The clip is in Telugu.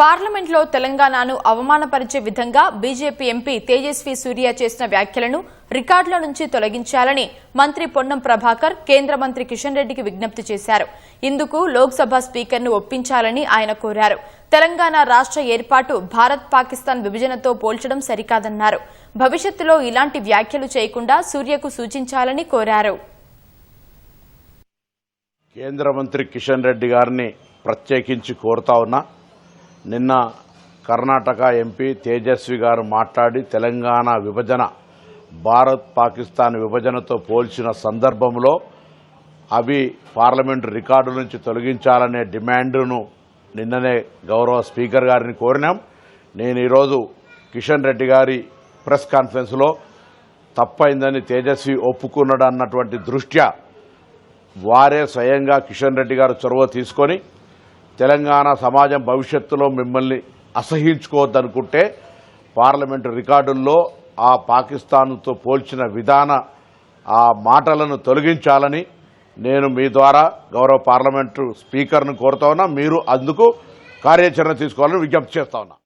పార్లమెంట్లో తెలంగాణను అవమానపరిచే విధంగా బీజేపీ ఎంపీ తేజస్వి సూర్య చేసిన వ్యాఖ్యలను రికార్డుల నుంచి తొలగించాలని మంత్రి పొన్నం ప్రభాకర్ కేంద్ర మంత్రి కిషన్ రెడ్డికి విజ్ఞప్తి చేశారు. ఇందుకు లోక్సభ స్పీకర్ను ఒప్పించాలని ఆయన కోరారు. తెలంగాణ రాష్ట్ర ఏర్పాటు భారత్ పాకిస్తాన్ విభజనతో పోల్చడం సరికాదన్నారు. భవిష్యత్తులో ఇలాంటి వ్యాఖ్యలు చేయకుండా సూర్యకు సూచించాలని కోరారు. కేంద్ర మంత్రి కిషన్ రెడ్డి గారిని ప్రత్యేకించి కోరుతా ఉన్నా. నిన్న కర్ణాటక ఎంపీ తేజస్వి గారు మాట్లాడి తెలంగాణ విభజన భారత్ పాకిస్తాన్ విభజనతో పోల్చిన సందర్భంలో అవి పార్లమెంటు రికార్డు నుంచి తొలగించాలనే డిమాండ్ను నిన్ననే గౌరవ స్పీకర్ గారిని కోరినాం. నేను ఈరోజు కిషన్ రెడ్డి గారి ప్రెస్ కాన్ఫరెన్స్లో తప్పైందని తేజస్వి ఒప్పుకున్నాడు అన్నటువంటి దృష్ట్యా వారే స్వయంగా కిషన్ రెడ్డి గారు చొరవ తీసుకొని తెలంగాణ సమాజం భవిష్యత్తులో మిమ్మల్ని అసహించుకోవద్దనుకుంటే పార్లమెంటు రికార్డుల్లో ఆ పాకిస్తాన్తో పోల్చిన ఆ మాటలను తొలగించాలని నేను మీ ద్వారా గౌరవ పార్లమెంటు స్పీకర్ను కోరుతా ఉన్నా. మీరు అందుకు కార్యాచరణ తీసుకోవాలని విజ్ఞప్తి చేస్తా ఉన్నా.